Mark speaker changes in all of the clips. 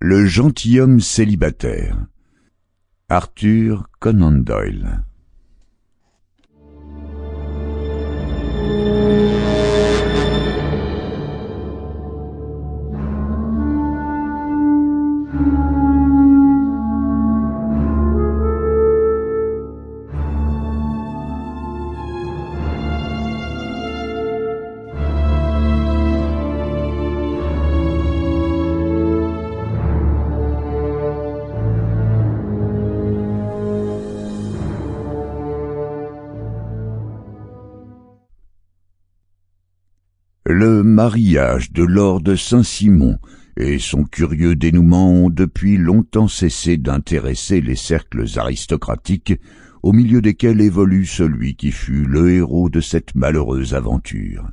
Speaker 1: Le gentilhomme célibataire. Arthur Conan Doyle. Le mariage de Lord Saint-Simon et son curieux dénouement ont depuis longtemps cessé d'intéresser les cercles aristocratiques, au milieu desquels évolue celui qui fut le héros de cette malheureuse aventure.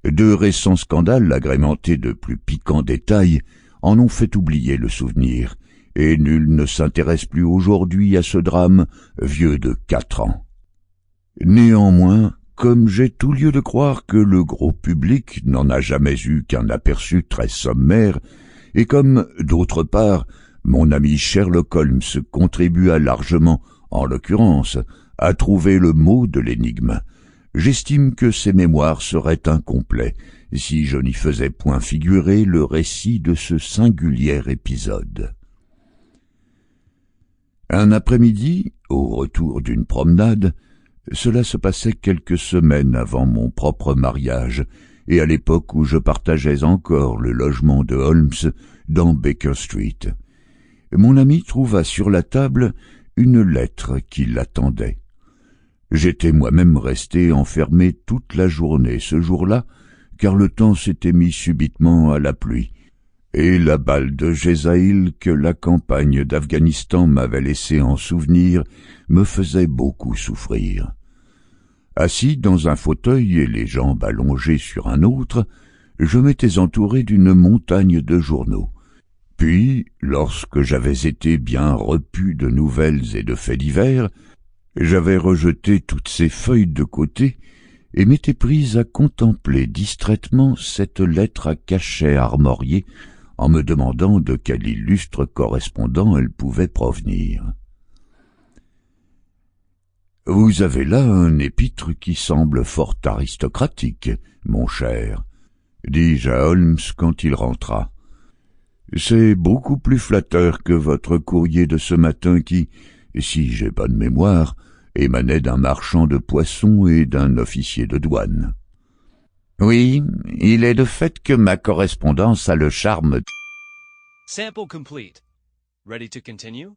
Speaker 1: De récents scandales agrémentés de plus piquants détails en ont fait oublier le souvenir, et nul ne s'intéresse plus aujourd'hui à ce drame vieux de 4 ans. Néanmoins, comme j'ai tout lieu de croire que le gros public n'en a jamais eu qu'un aperçu très sommaire, et comme, d'autre part, mon ami Sherlock Holmes contribua largement, en l'occurrence, à trouver le mot de l'énigme, j'estime que ces mémoires seraient incomplets si je n'y faisais point figurer le récit de ce singulier épisode. Un après-midi, au retour d'une promenade, cela se passait quelques semaines avant mon propre mariage, et à l'époque où je partageais encore le logement de Holmes dans Baker Street. Mon ami trouva sur la table une lettre qui l'attendait. J'étais moi-même resté enfermé toute la journée ce jour-là, car le temps s'était mis subitement à la pluie, et la balle de Jézaïl que la campagne d'Afghanistan m'avait laissé en souvenir me faisait beaucoup souffrir. Assis dans un fauteuil et les jambes allongées sur un autre, je m'étais entouré d'une montagne de journaux. Puis, lorsque j'avais été bien repu de nouvelles et de faits divers, j'avais rejeté toutes ces feuilles de côté et m'étais pris à contempler distraitement cette lettre à cachet armorié en me demandant de quel illustre correspondant elle pouvait provenir. « Vous avez là un épître qui semble fort aristocratique, mon cher, » dis-je à Holmes quand il rentra. « C'est beaucoup plus flatteur que votre courrier de ce matin qui, si j'ai bonne mémoire, émanait d'un marchand de poissons et d'un officier de douane. »« Oui, il est de fait que ma correspondance a le charme... »
Speaker 2: Sample complete. Ready to continue?